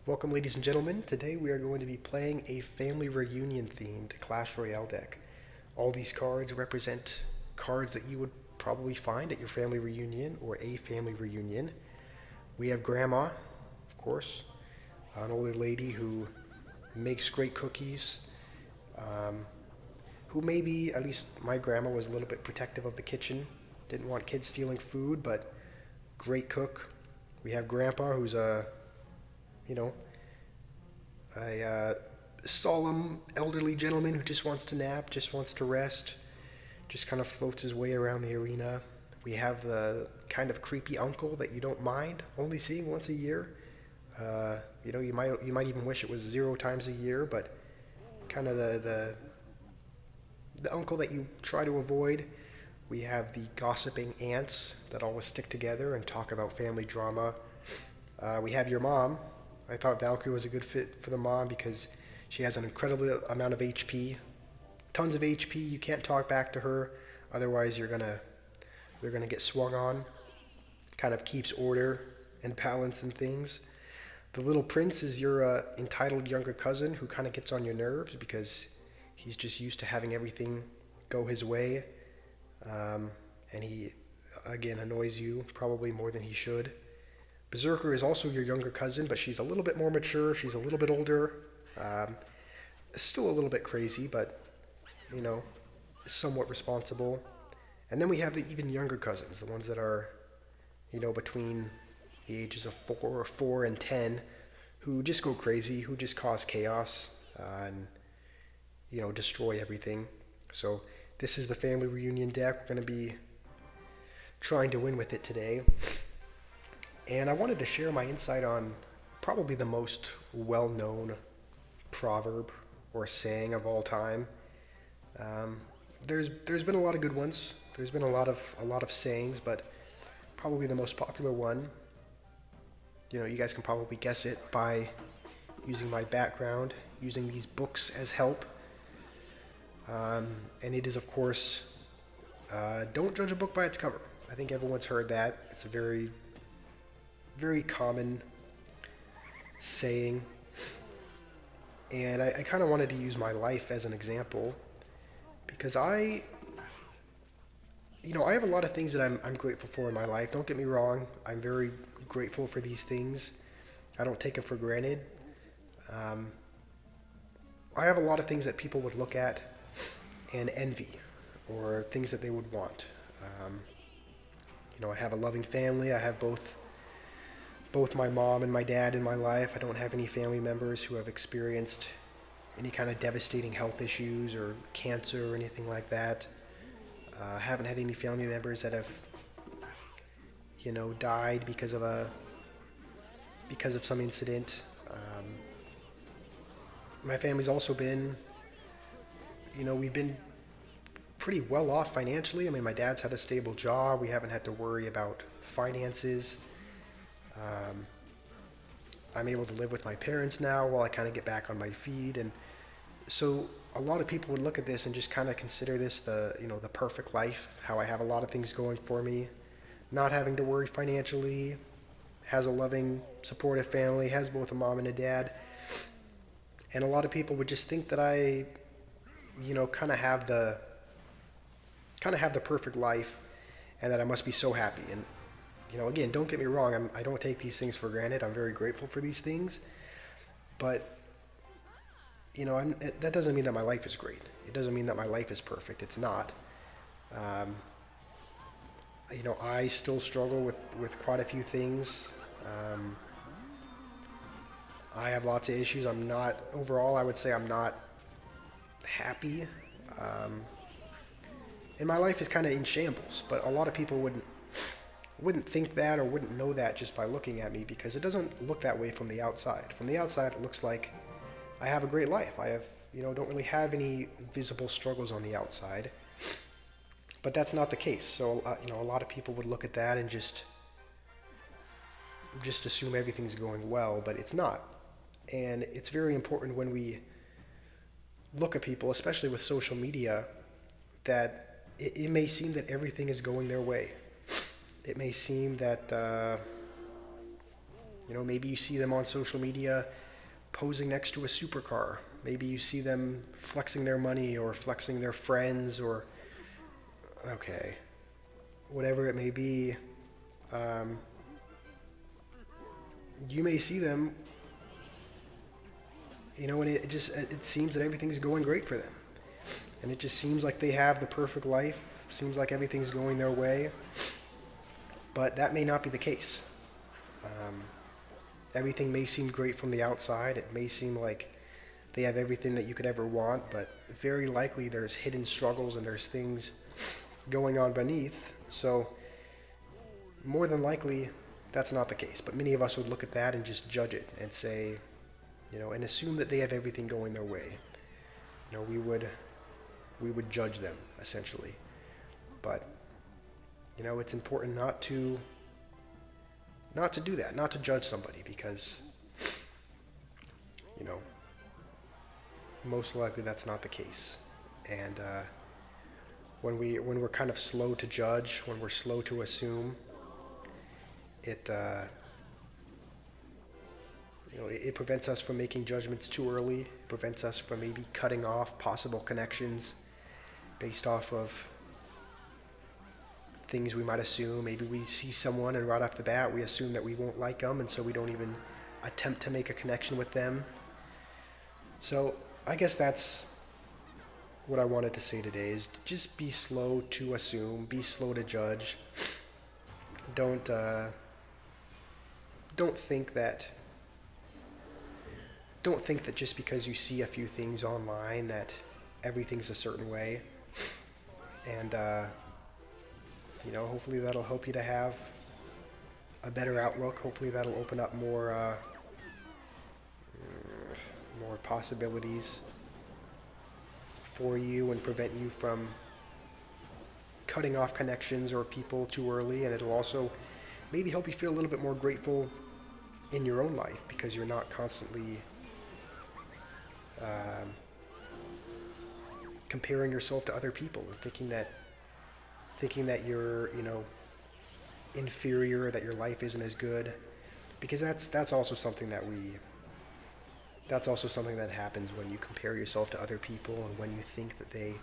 Welcome, ladies and gentlemen. Today we are going to be playing a family reunion themed Clash Royale deck. All these cards represent cards that you would probably find at your family reunion or a family reunion. We have Grandma, of course, an older lady who makes great cookies, um, who maybe, at least my grandma was a little bit protective of the kitchen, didn't want kids stealing food, but great cook. We have Grandpa, who's you know, a solemn elderly gentleman who just wants to nap, just wants to rest, just kind of floats his way around the arena. We have the kind of creepy uncle that you don't mind only seeing once a year. You might even wish it was 0 times a year, but kind of the uncle that you try to avoid. We have the gossiping aunts that always stick together and talk about family drama. We have your mom. I thought Valkyrie was a good fit for the mom because she has an incredible amount of HP, tons of HP. You can't talk back to her, otherwise they're gonna get swung on. Kind of keeps order and balance and things. The little prince is your entitled younger cousin who kind of gets on your nerves because he's just used to having everything go his way, and he again annoys you probably more than he should. Berserker is also your younger cousin, but she's a little bit more mature. She's a little bit older. Um, Still a little bit crazy, but, you know, somewhat responsible. And then we have the even younger cousins, the ones that are, between the ages of 4 and 10, who just go crazy, who just cause chaos, and, destroy everything. So this is the family reunion deck. We're going to be trying to win with it today. And I wanted to share my insight on probably the most well-known proverb or saying of all time. There's been a lot of good ones. There's been a lot of sayings, but probably the most popular one. You guys can probably guess it by using my background, using these books as help. And it is, of course, don't judge a book by its cover. I think everyone's heard that. It's a very very common saying, and I kind of wanted to use my life as an example because I have a lot of things that I'm grateful for in my life. Don't get me wrong, I'm very grateful for these things. I don't take them for granted. I have a lot of things that people would look at and envy, or things that they would want. I have a loving family. I have both my mom and my dad in my life. I don't have any family members who have experienced any kind of devastating health issues or cancer or anything like that. I haven't had any family members that have, died because of some incident. My family's also been, we've been pretty well off financially. I mean, my dad's had a stable job. We haven't had to worry about finances. I'm able to live with my parents now while I kind of get back on my feet, and so a lot of people would look at this and just kind of consider this the perfect life. How I have a lot of things going for me, not having to worry financially, has a loving, supportive family, has both a mom and a dad, and a lot of people would just think that I, kind of have the perfect life, and that I must be so happy. And again, don't get me wrong, I don't take these things for granted. I'm very grateful for these things. But, that doesn't mean that my life is great. It doesn't mean that my life is perfect. It's not. I still struggle with quite a few things. I have lots of issues. Overall, I would say I'm not happy. And my life is kind of in shambles. But a lot of people wouldn't think that or wouldn't know that just by looking at me, because it doesn't look that way from the outside. From the outside, it looks like I have a great life. I have, don't really have any visible struggles on the outside. But that's not the case. So, a lot of people would look at that and just assume everything's going well, but it's not. And it's very important when we look at people, especially with social media, that it may seem that everything is going their way. It may seem that Maybe you see them on social media posing next to a supercar. Maybe you see them flexing their money or flexing their friends or, okay, whatever it may be. You may see them, and it seems that everything's going great for them. And it just seems like they have the perfect life, seems like everything's going their way. But that may not be the case. Everything may seem great from the outside. It may seem like they have everything that you could ever want, but very likely there's hidden struggles and there's things going on beneath. So more than likely, that's not the case. But many of us would look at that and just judge it and say, and assume that they have everything going their way. We would judge them, essentially. But, it's important not to do that, not to judge somebody, because, most likely that's not the case. And when we're kind of slow to judge, when we're slow to assume, it prevents us from making judgments too early. It prevents us from maybe cutting off possible connections based off of things we might assume. Maybe we see someone and right off the bat we assume that we won't like them, and so we don't even attempt to make a connection with them. So I guess that's what I wanted to say today, is just be slow to assume, be slow to judge. Don't think that just because you see a few things online that everything's a certain way. And hopefully that'll help you to have a better outlook. Hopefully that'll open up more possibilities for you and prevent you from cutting off connections or people too early. And it'll also maybe help you feel a little bit more grateful in your own life, because you're not constantly comparing yourself to other people and thinking that you're inferior, that your life isn't as good, because that's also something that happens when you compare yourself to other people, and when you think that they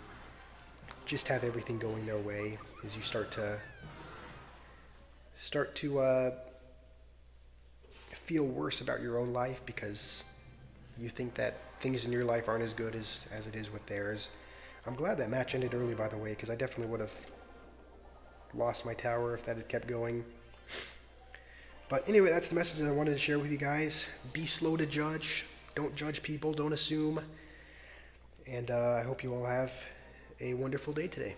just have everything going their way, is you start to feel worse about your own life, because you think that things in your life aren't as good as it is with theirs. I'm glad that match ended early, by the way, because I definitely would have lost my tower if that had kept going. But anyway, that's the message that I wanted to share with you guys. Be slow to judge. Don't judge people. Don't assume. And I hope you all have a wonderful day today.